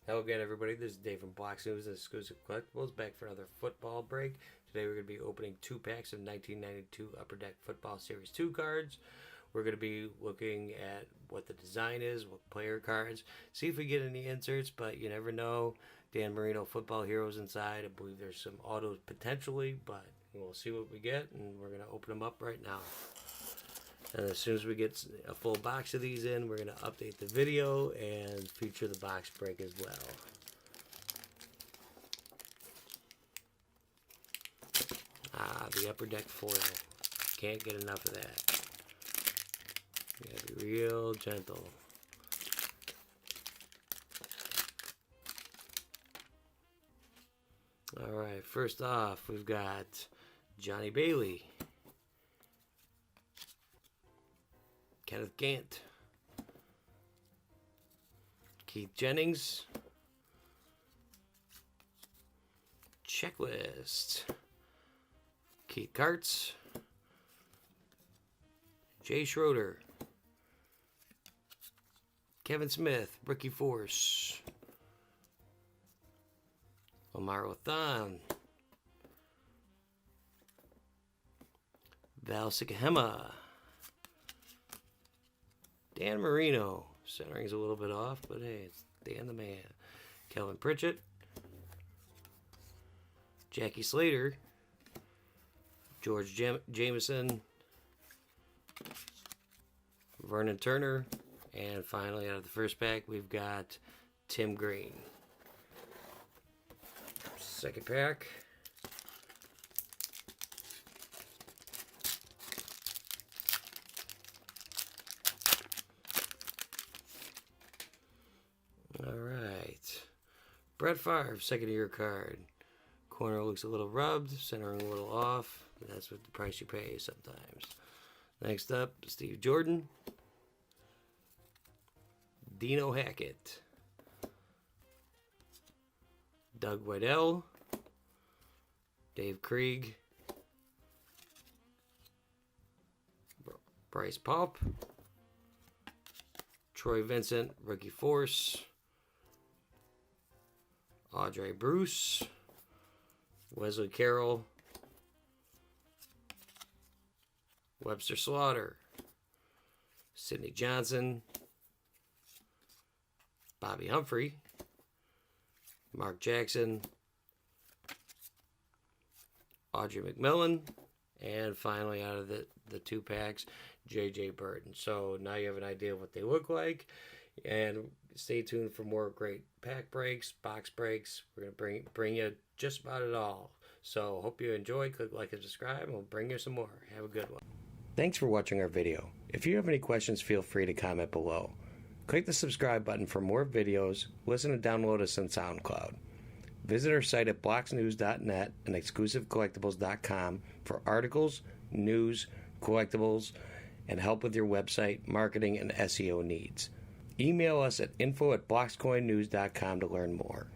Hello again, everybody. This is Dave from Blox Cards Xclusive Collectibles, back for another football break. Today we're going to be opening 2 packs of 1992 Upper Deck Football Series 2 cards. We're going to be looking at what the design is, what player cards, see if we get any inserts, but you never know. Dan Marino Football Heroes inside. I believe there's some autos potentially, but we'll see what we get, and we're going to open them up right now. And as soon as we get a full box of these in, we're going to update the video and feature the box break as well. The Upper Deck foil. Can't get enough of that. You gotta be real gentle. Alright, first off, we've got Johnny Bailey, Kenneth Gant, Keith Jennings, Checklist, Keith Karts, Jay Schroeder, Kevin Smith, Rookie Force, Omar Othan, Val Sikahema, Dan Marino. Centering's a little bit off, but hey, it's Dan the man. Kelvin Pritchett, Jackie Slater, George Jameson, Vernon Turner, and finally out of the first pack we've got Tim Green. Second pack. Alright. Brett Favre, second year card. Corner looks a little rubbed, centering a little off. That's what the price you pay sometimes. Next up, Steve Jordan, Dino Hackett, Doug Waddell, Dave Krieg, Bryce Paup, Troy Vincent, Rookie Force, Audrey Bruce, Wesley Carroll, Webster Slaughter, Sidney Johnson, Bobby Humphrey, Mark Jackson, Audrey McMillan, and finally out of the 2 packs, J.J. Burton. So now you have an idea of what they look like, and stay tuned for more great pack breaks, box breaks. We're going to bring you just about it all. So hope you enjoyed. Click like and subscribe, and we'll bring you some more. Have a good one. Thanks for watching our video. If you have any questions, feel free to comment below. Click the subscribe button for more videos. Listen and download us on SoundCloud. Visit our site at bloxnews.net and exclusivecollectibles.com for articles, news, collectibles, and help with your website, marketing, and SEO needs. Email us at info@bloxcoinnews.com to learn more.